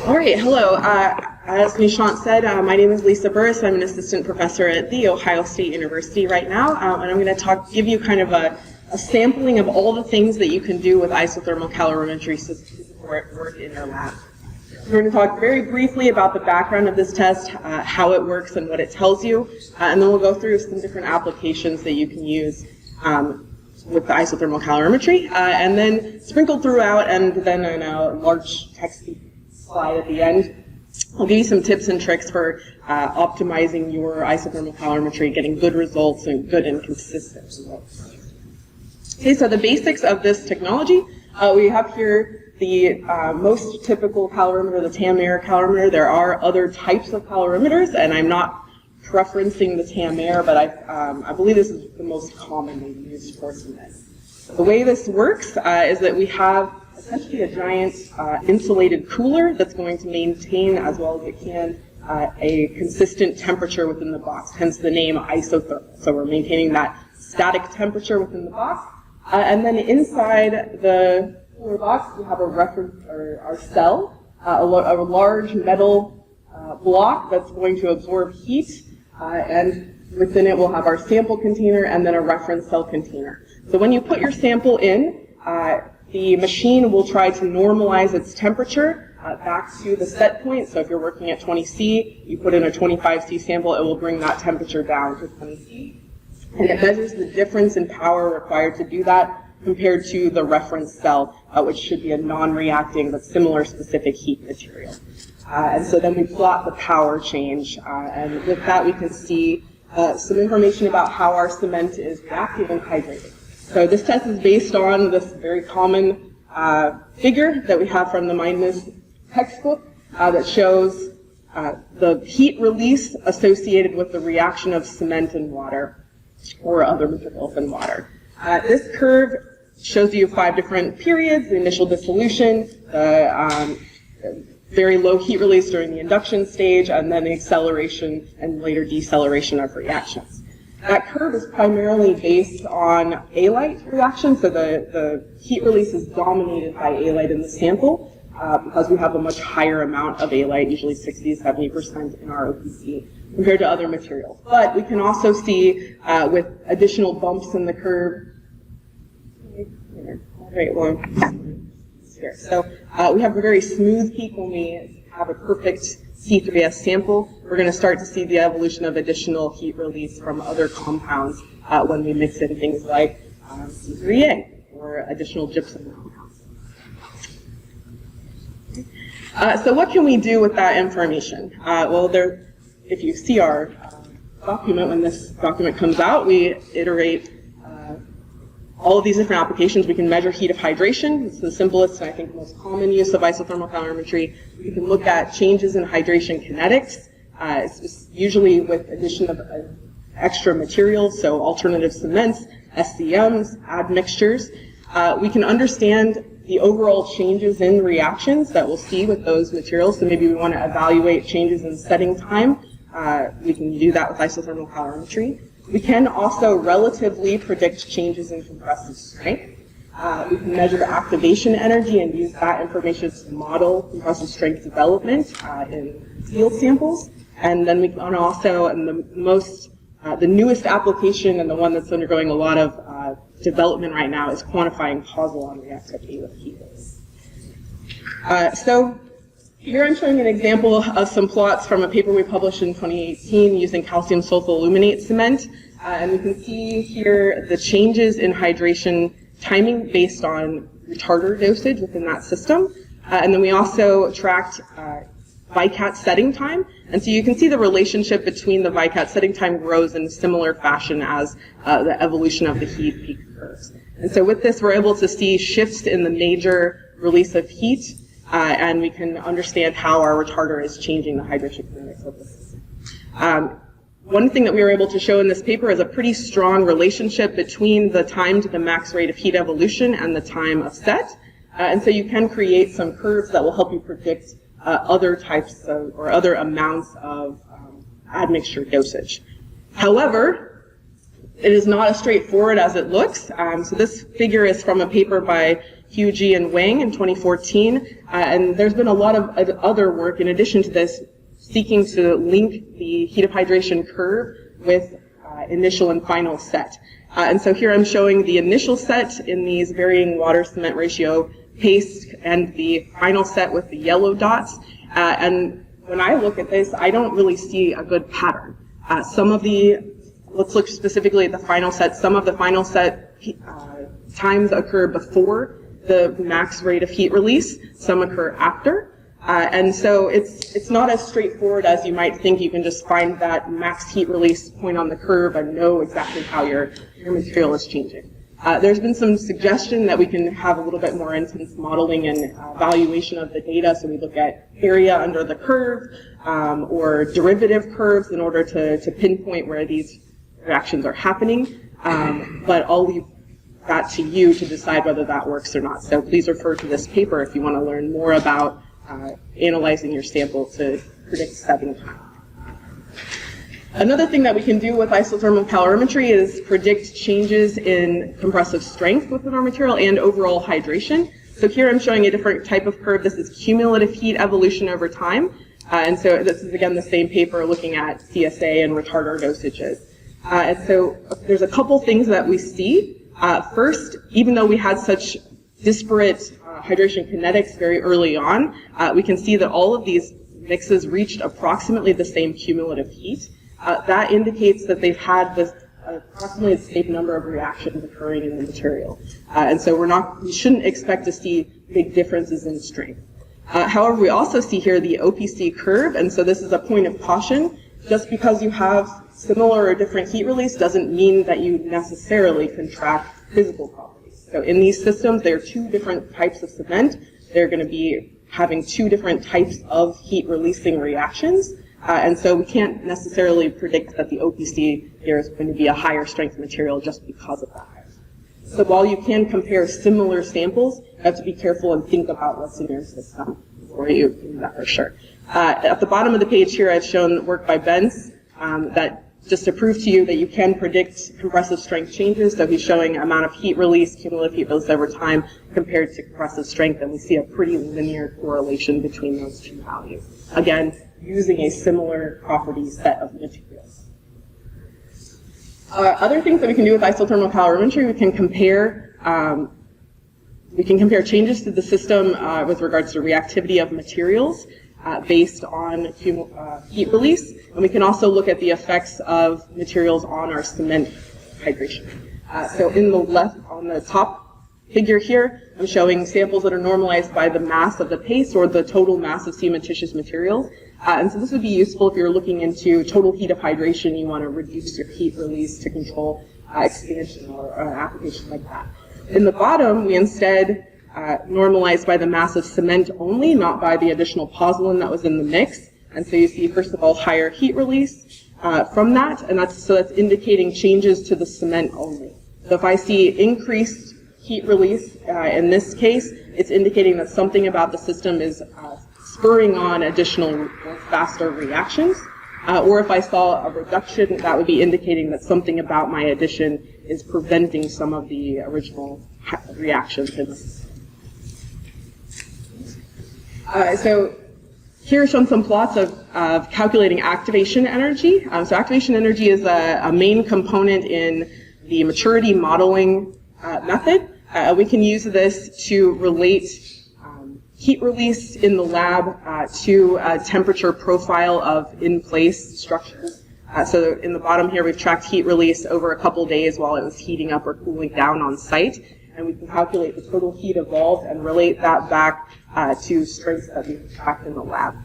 All right, hello. As Nishant said, my name is Lisa Burris. I'm an assistant professor at The Ohio State University right now, and I'm going to give you kind of a sampling of all the things that you can do with isothermal calorimetry to support work in your lab. We're going to talk very briefly about the background of this test, how it works and what it tells you, and then we'll go through some different applications that you can use with the isothermal calorimetry, and then sprinkled throughout, and then in a large text slide at the end, I'll give you some tips and tricks for optimizing your isothermal calorimetry, getting good results and good and consistent results. Okay, so the basics of this technology, we have here the most typical calorimeter, the TAM-air calorimeter. There are other types of calorimeters, and I'm not preferencing the TAM-air, but I believe this is the most commonly used for cement. The way this works is that we have essentially a giant insulated cooler that's going to maintain, as well as it can, a consistent temperature within the box, hence the name isothermal. So we're maintaining that static temperature within the box. And then inside the cooler box, we have a reference, or our cell, a large metal block that's going to absorb heat, and within it we'll have our sample container and then a reference cell container. So when you put your sample in, the machine will try to normalize its temperature back to the set point. So if you're working at 20C, you put in a 25C sample, it will bring that temperature down to 20C. And it measures the difference in power required to do that compared to the reference cell, which should be a non-reacting but similar specific heat material. And so then we plot the power change, and with that we can see some information about how our cement is reacting and hydrating. So this test is based on this very common figure that we have from the Mindness textbook that shows the heat release associated with the reaction of cement and water or other materials in water. This curve shows you 5 different periods: the initial dissolution, the very low heat release during the induction stage, and then the acceleration and later deceleration of reactions. That curve is primarily based on halite reaction, so the heat release is dominated by halite in the sample because we have a much higher amount of halite, usually 60 to 70% in our OPC, compared to other materials. But we can also see with additional bumps in the curve, very long here. So we have a very smooth peak when we have a perfect C3S sample. We're going to start to see the evolution of additional heat release from other compounds when we mix in things like C3A or additional gypsum compounds. So what can we do with that information? Well, if you see our document, when this document comes out, we iterate all of these different applications. We can measure heat of hydration. It's the simplest and I think most common use of isothermal calorimetry. We can look at changes in hydration kinetics. It's just usually with addition of extra materials, so alternative cements, SCMs, admixtures. We can understand the overall changes in reactions that we'll see with those materials. So maybe we want to evaluate changes in setting time. We can do that with isothermal calorimetry. We can also relatively predict changes in compressive strength. We can measure activation energy and use that information to model compressive strength development in field samples. And then we can also, and the newest application and the one that's undergoing a lot of development right now is quantifying pozzolon reactivity with heat release. So here I'm showing an example of some plots from a paper we published in 2018 using calcium sulfaluminate cement. And you can see here the changes in hydration timing based on retarder dosage within that system. And then we also tracked VICAT setting time. And so you can see the relationship between the VICAT setting time grows in a similar fashion as the evolution of the heat peak curves. And so with this, we're able to see shifts in the major release of heat, and we can understand how our retarder is changing the hydration kinetics of the system. One thing that we were able to show in this paper is a pretty strong relationship between the time to the max rate of heat evolution and the time of set. And so you can create some curves that will help you predict other types of, or other amounts of admixture dosage. However, it is not as straightforward as it looks. So this figure is from a paper by Hughie and Wang in 2014. And there's been a lot of other work in addition to this seeking to link the heat of hydration curve with initial and final set. And so here I'm showing the initial set in these varying water-cement ratio paste and the final set with the yellow dots. And when I look at this, I don't really see a good pattern. Let's look specifically at the final set. Some of the final set times occur before the max rate of heat release. Some occur after. And so it's not as straightforward as you might think. You can just find that max heat release point on the curve and know exactly how your material is changing. There's been some suggestion that we can have a little bit more intense modeling and evaluation of the data. So we look at area under the curve or derivative curves in order to pinpoint where these reactions are happening. But I'll leave that to you to decide whether that works or not. So please refer to this paper if you want to learn more about analyzing your sample to predict setting time. Another thing that we can do with isothermal calorimetry is predict changes in compressive strength within our material and overall hydration. So here I'm showing a different type of curve. This is cumulative heat evolution over time. And so this is, again, the same paper looking at CSA and retarder dosages. And so there's a couple things that we see. First, even though we had such disparate hydration kinetics very early on, we can see that all of these mixes reached approximately the same cumulative heat. That indicates that they've had this approximately the same number of reactions occurring in the material. And so we shouldn't expect to see big differences in strength. However, we also see here the OPC curve, and so this is a point of caution. Just because you have similar or different heat release doesn't mean that you necessarily can track physical properties. So in these systems, there are two different types of cement. They're going to be having two different types of heat releasing reactions. And so we can't necessarily predict that the OPC here is going to be a higher strength material just because of that. So while you can compare similar samples, you have to be careful and think about what's in your system before you do that for sure. At the bottom of the page here, I've shown work by Benz that just to prove to you that you can predict compressive strength changes. So he's showing amount of heat release, cumulative heat release over time compared to compressive strength, and we see a pretty linear correlation between those two values. Again, using a similar property set of materials. Other things that we can do with isothermal calorimetry, we can compare changes to the system with regards to reactivity of materials based on heat release, and we can also look at the effects of materials on our cement hydration. So in the left, on the top figure here, I'm showing samples that are normalized by the mass of the paste or the total mass of cementitious materials. And so this would be useful if you're looking into total heat of hydration, you want to reduce your heat release to control expansion or an application like that. In the bottom, we instead normalize by the mass of cement only, not by the additional pozzolan that was in the mix. And so you see, first of all, higher heat release from that, and that's indicating changes to the cement only. So if I see increased heat release in this case, it's indicating that something about the system is spurring on additional or faster reactions. Or if I saw a reduction, that would be indicating that something about my addition is preventing some of the original reactions in the system. So here are shown some plots of calculating activation energy. So activation energy is a main component in the maturity modeling method. We can use this to relate heat release in the lab to a temperature profile of in-place structures. So in the bottom here, we've tracked heat release over a couple days while it was heating up or cooling down on site. And we can calculate the total heat evolved and relate that back to strengths that we've tracked in the lab.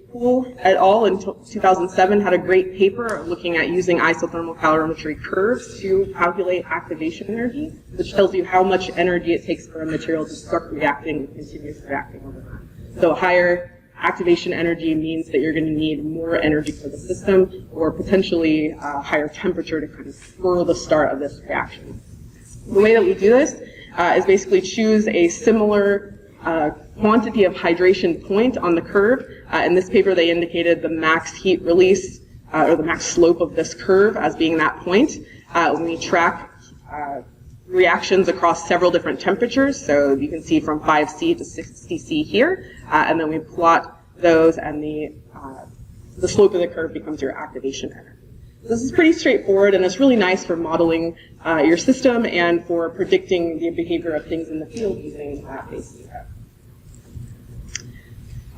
Poole et al. In 2007 had a great paper looking at using isothermal calorimetry curves to calculate activation energy, which tells you how much energy it takes for a material to start reacting and continue reacting over time. So higher activation energy means that you're going to need more energy for the system, or potentially higher temperature to kind of spur the start of this reaction. The way that we do this is basically choose a similar quantity of hydration point on the curve. In this paper, they indicated the max heat release or the max slope of this curve as being that point. When we track reactions across several different temperatures. So you can see from 5C to 60C here, and then we plot those, and the slope of the curve becomes your activation energy. This is pretty straightforward, and it's really nice for modeling your system and for predicting the behavior of things in the field using base data.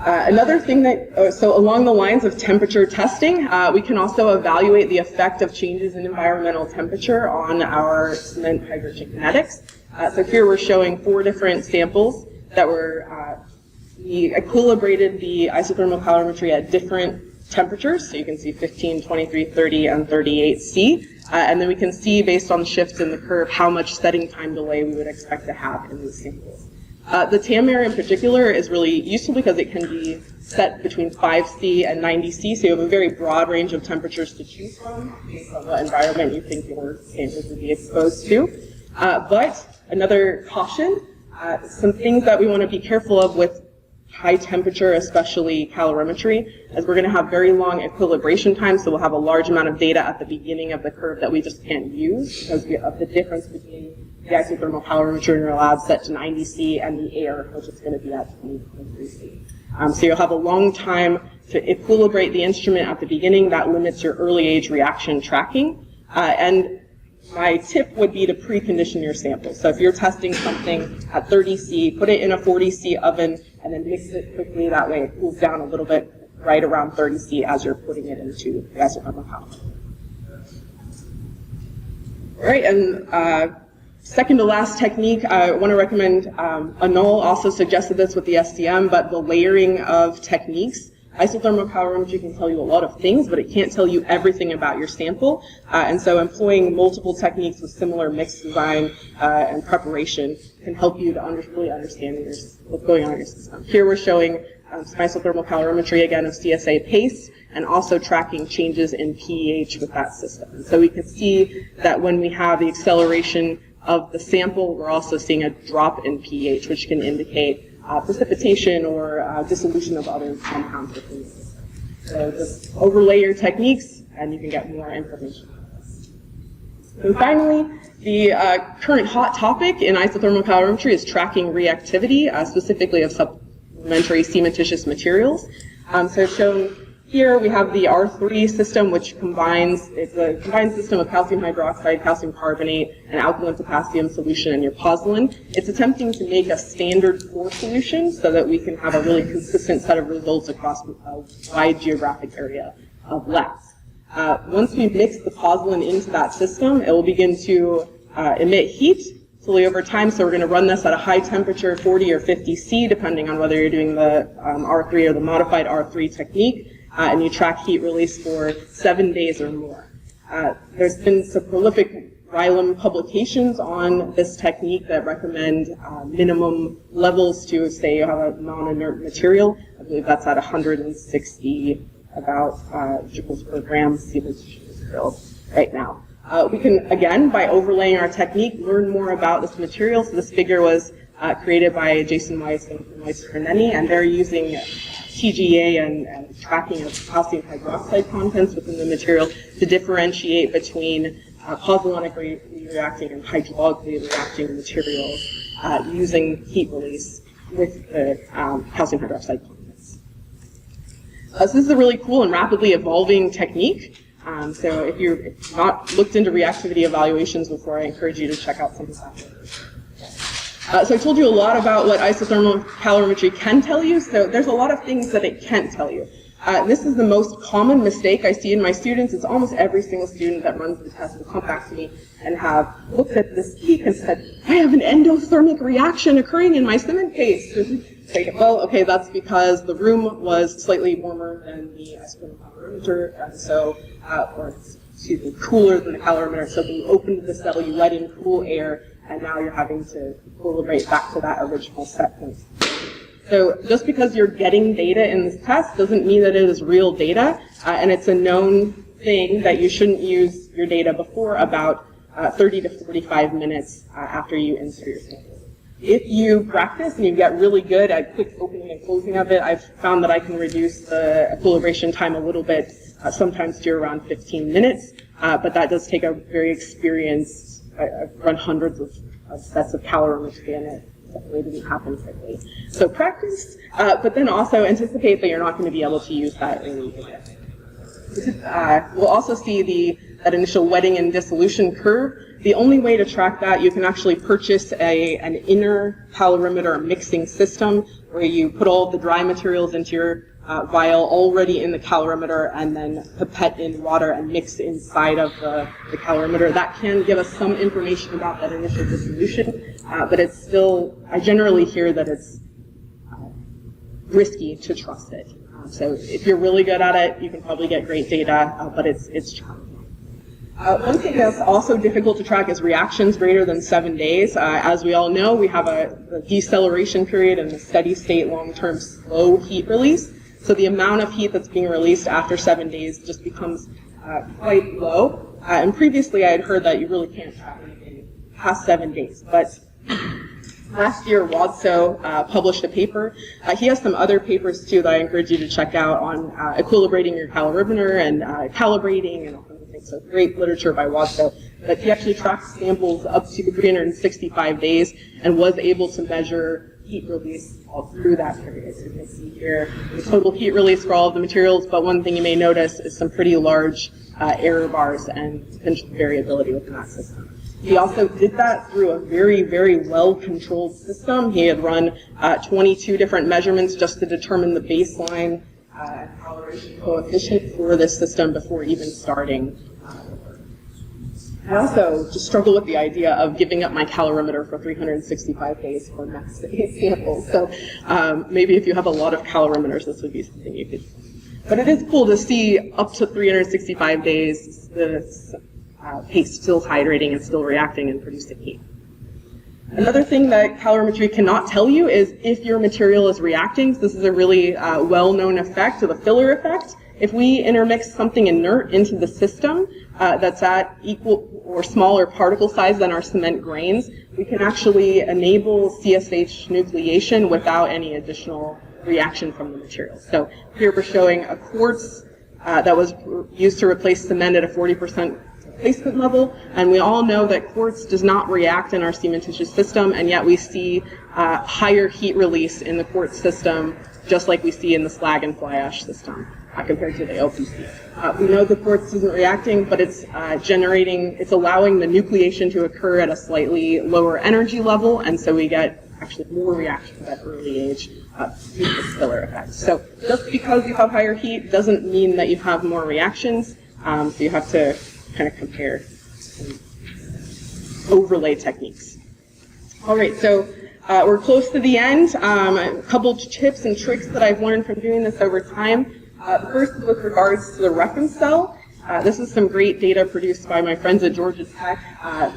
Another thing that, so along the lines of temperature testing, we can also evaluate the effect of changes in environmental temperature on our cement hydrogen kinetics. So here we're showing 4 different samples that were, we equilibrated the isothermal calorimetry at different temperatures. So you can see 15, 23, 30, and 38C. And then we can see, based on shifts in the curve, how much setting time delay we would expect to have in these samples. The TAM area in particular is really useful because it can be set between 5C and 90C, so you have a very broad range of temperatures to choose from based on what environment you think your samples would be exposed to. But another caution, some things that we want to be careful of with high temperature, especially calorimetry, is we're going to have very long equilibration times, so we'll have a large amount of data at the beginning of the curve that we just can't use because of the difference between the isothermal calorimetry in your lab set to 90C and the air, which is going to be at 23C. So you'll have a long time to equilibrate the instrument at the beginning. That limits your early age reaction tracking. And my tip would be to precondition your sample. So if you're testing something at 30C, put it in a 40C oven and then mix it quickly. That way it cools down a little bit right around 30C as you're putting it into the isothermal calorimeter. All right, and second to last technique, I want to recommend, Anul also suggested this with the STM, but the layering of techniques. Isothermal calorimetry can tell you a lot of things, but it can't tell you everything about your sample. And so employing multiple techniques with similar mix design and preparation can help you to really understand what's going on in your system. Here we're showing some isothermal calorimetry again of CSA paste, and also tracking changes in pH with that system. And so we can see that when we have the acceleration of the sample, we're also seeing a drop in pH, which can indicate precipitation or dissolution of other compounds within the system. So just overlay your techniques, and you can get more information on this. And finally, the current hot topic in isothermal calorimetry is tracking reactivity, specifically of supplementary cementitious materials. So shown here we have the R3 system, which it's a combined system of calcium hydroxide, calcium carbonate, and alkaline potassium solution in your pozzolan. It's attempting to make a standard pore solution so that we can have a really consistent set of results across a wide geographic area of labs. Once we mix the pozzolan into that system, it will begin to emit heat slowly over time. So we're going to run this at a high temperature, 40 or 50 C, depending on whether you're doing the R3 or the modified R3 technique. And you track heat release for 7 days or more. There's been some prolific Rylum publications on this technique that recommend minimum levels to, say, you have a non-inert material. I believe that's at 160 about joules per gram cementitious material right now. We can, again, by overlaying our technique, learn more about this material. So this figure was created by Jason Weiss and Weiss Ferneni, and they're using TGA and tracking of calcium hydroxide contents within the material to differentiate between pozzolanically reacting and hydraulically reacting materials using heat release with the calcium hydroxide contents. So this is a really cool and rapidly evolving technique. So if you've not looked into reactivity evaluations before, I encourage you to check out some of that. So I told you a lot about what isothermal calorimetry can tell you, so there's a lot of things that it can't tell you. This is the most common mistake I see in my students. It's almost every single student that runs the test will come back to me and have looked at this peak and said, I have an endothermic reaction occurring in my cement paste. Like, well, okay, that's because the room was slightly warmer than the isothermal calorimeter, and so, cooler than the calorimeter. So when you opened the cell, you let in cool air, and now you're having to equilibrate back to that original set point. So just because you're getting data in this test doesn't mean that it is real data, and it's a known thing that you shouldn't use your data before about 30 to 45 minutes after you insert your sample. If you practice and you get really good at quick opening and closing of it, I've found that I can reduce the equilibration time a little bit, sometimes to around 15 minutes, but that does take a very experienced I've run hundreds of sets of calorimetry, and it definitely didn't happen quickly. So practice, but then also anticipate that you're not going to be able to use that early data. We'll also see that initial wetting and dissolution curve. The only way to track that, you can actually purchase an inner calorimeter mixing system where you put all the dry materials into your vial already in the calorimeter and then pipette in water and mix inside of the calorimeter. That can give us some information about that initial dissolution, but it's still, I generally hear that it's risky to trust it. So if you're really good at it, you can probably get great data, but it's challenging. One thing that's also difficult to track is reactions greater than 7 days. As we all know, we have a deceleration period and a steady state long-term slow heat release. So the amount of heat that's being released after 7 days just becomes quite low. And previously I had heard that you really can't track anything past 7 days. But last year, Wadso published a paper. He has some other papers too that I encourage you to check out on equilibrating your calorimeter and calibrating and all kinds of things. So great literature by Wadso. But he actually tracked samples up to 365 days and was able to measure heat release all through that period. So you can see here the total heat release for all of the materials, but one thing you may notice is some pretty large error bars and potential variability within that system. He also did that through a very, very well-controlled system. He had run 22 different measurements just to determine the baseline calibration coefficient for this system before even starting. I also just struggle with the idea of giving up my calorimeter for 365 days for next day's samples. So maybe if you have a lot of calorimeters, this would be something you could. But it is cool to see up to 365 days the paste still hydrating and still reacting and producing heat. Another thing that calorimetry cannot tell you is if your material is reacting. So this is a really well-known effect, the filler effect. If we intermix something inert into the system that's at equal or smaller particle size than our cement grains, we can actually enable CSH nucleation without any additional reaction from the material. So here we're showing a quartz that was used to replace cement at a 40% replacement level, and we all know that quartz does not react in our cementitious system, and yet we see higher heat release in the quartz system, just like we see in the slag and fly ash system compared to the LPC. We know the quartz isn't reacting, but it's it's allowing the nucleation to occur at a slightly lower energy level, and so we get actually more reaction at that early age due to the filler effect. So just because you have higher heat doesn't mean that you have more reactions, so you have to kind of compare overlay techniques. All right, so we're close to the end. A couple tips and tricks that I've learned from doing this over time. The first is with regards to the reference cell. This is some great data produced by my friends at Georgia Tech,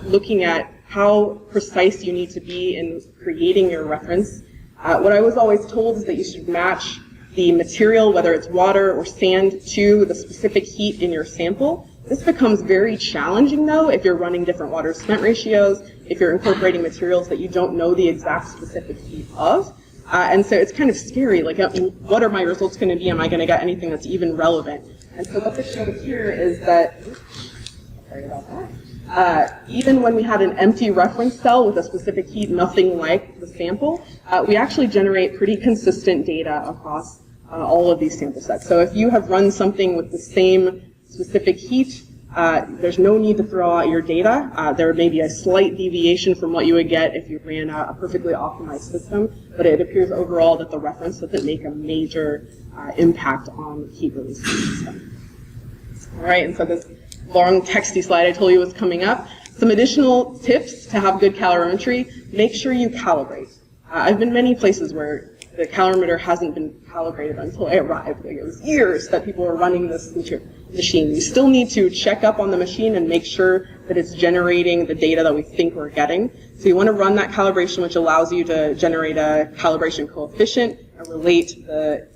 looking at how precise you need to be in creating your reference. What I was always told is that you should match the material, whether it's water or sand, to the specific heat in your sample. This becomes very challenging, though, if you're running different water-cement ratios, if you're incorporating materials that you don't know the exact specific heat of. And so it's kind of scary, like, what are my results going to be? Am I going to get anything that's even relevant? And so what this shows here is that, sorry about that, even when we had an empty reference cell with a specific heat, nothing like the sample, we actually generate pretty consistent data across all of these sample sets. So if you have run something with the same specific heat, there's no need to throw out your data. There may be a slight deviation from what you would get if you ran a perfectly optimized system, but it appears overall that the reference doesn't make a major impact on heat release of the system. All right, and so this long texty slide I told you was coming up. Some additional tips to have good calorimetry: make sure you calibrate. I've been many places where the calorimeter hasn't been calibrated until I arrived. Like, it was years that people were running this machine. You still need to check up on the machine and make sure that it's generating the data that we think we're getting. So you want to run that calibration, which allows you to generate a calibration coefficient and relate the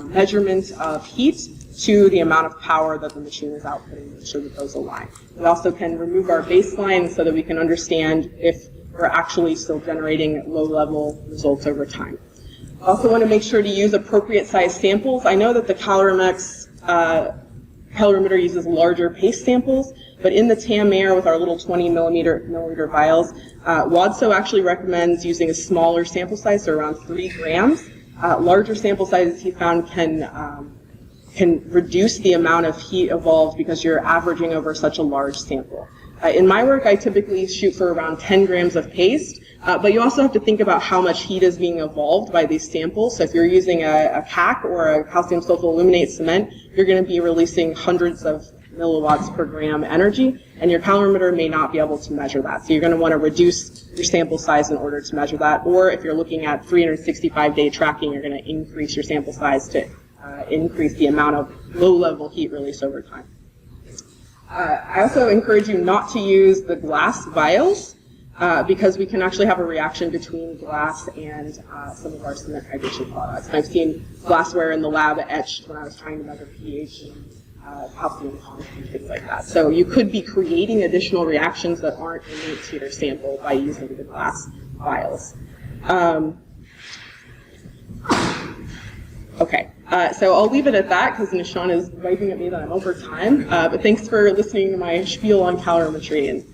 measurement of heat to the amount of power that the machine is outputting, make sure that those align. We also can remove our baseline so that we can understand if we're actually still generating low-level results over time. Also want to make sure to use appropriate size samples. I know that the Calorimex calorimeter uses larger paste samples, but in the TAM air with our little 20 milliliter vials, WADSO actually recommends using a smaller sample size, so around 3 grams. Larger sample sizes he found can reduce the amount of heat evolved because you're averaging over such a large sample. In my work, I typically shoot for around 10 grams of paste, but you also have to think about how much heat is being evolved by these samples. So if you're using a CAC or a calcium sulfoaluminate cement, you're going to be releasing hundreds of milliwatts per gram energy, and your calorimeter may not be able to measure that. So you're going to want to reduce your sample size in order to measure that, or if you're looking at 365-day tracking, you're going to increase your sample size to increase the amount of low-level heat release over time. I also encourage you not to use the glass vials because we can actually have a reaction between glass and some of our cement hydration products. And I've seen glassware in the lab etched when I was trying to measure pH and calcium content, things like that. So you could be creating additional reactions that aren't innate to your sample by using the glass vials. Okay, so I'll leave it at that because Nishan is waving at me that I'm over time. But thanks for listening to my spiel on calorimetry. And